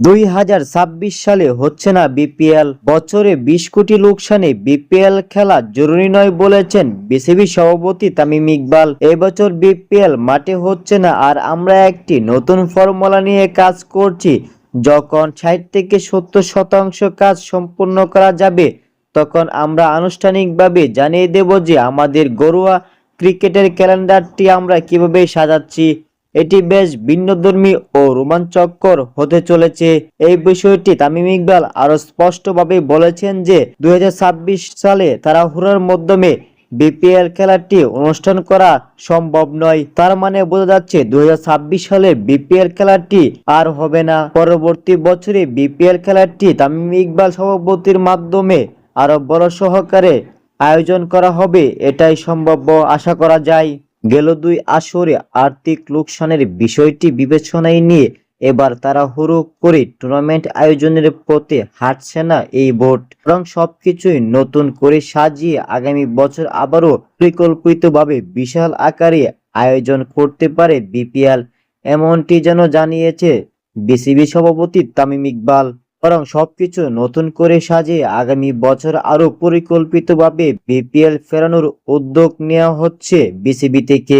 2026 সালে হচ্ছে না বিপিএল, বছরে 20 কোটি লোকসানে বিপিএল খেলা জরুরি নয় বলেছেন বিসিবি সভাপতি তামিম ইকবাল। এবছর বিপিএল মাঠে হচ্ছে না আর আমরা একটি নতুন ফর্মুলা নিয়ে কাজ করছি। যখন 60 থেকে 70% কাজ সম্পূর্ণ করা যাবে তখন আমরা আনুষ্ঠানিকভাবে জানিয়ে দেব যে আমাদের ঘরোয়া ক্রিকেটের ক্যালেন্ডারটি আমরা কিভাবে সাজাচ্ছি। এটি বেশ ভিন্নধর্মী ও রোমাঞ্চকর হতে চলেছে। এই বিষয়টি তামিম ইকবাল আরো স্পষ্টভাবে বলেছেন যে 2026 সালে তাড়াহুড়োর মাধ্যমে বিপিএল খেলাটি অনুষ্ঠান করা সম্ভব নয়। তার মানে বোঝা যাচ্ছে 2026 সালে বিপিএল খেলাটি আর হবে না। পরবর্তী বছরে বিপিএল খেলাটি তামিম ইকবাল সভাপতির মাধ্যমে আরো বড় সহকারে আয়োজন করা হবে, এটাই সম্ভাব্য আশা করা যায়। গেল 2 আসরে আর্থিক লোকসানের বিষয়টি বিবেচনায় নিয়ে এবার তাড়াহুড়ো করে টুর্নামেন্ট আয়োজনের পথে হাঁটছে না এই বোর্ড, বরং সবকিছুই নতুন করে সাজিয়ে আগামী বছর আবারও পরিকল্পিতভাবে বিশাল আকারে আয়োজন করতে পারে বিপিএল, এমনটি যেন জানিয়েছে বিসিবি সভাপতি তামিম ইকবাল। বরং সবকিছু নতুন করে সাজিয়ে আগামী বছর আরো পরিকল্পিতভাবে বিপিএল ফেরানোর উদ্যোগ নেওয়া হচ্ছে বিসিবি থেকে।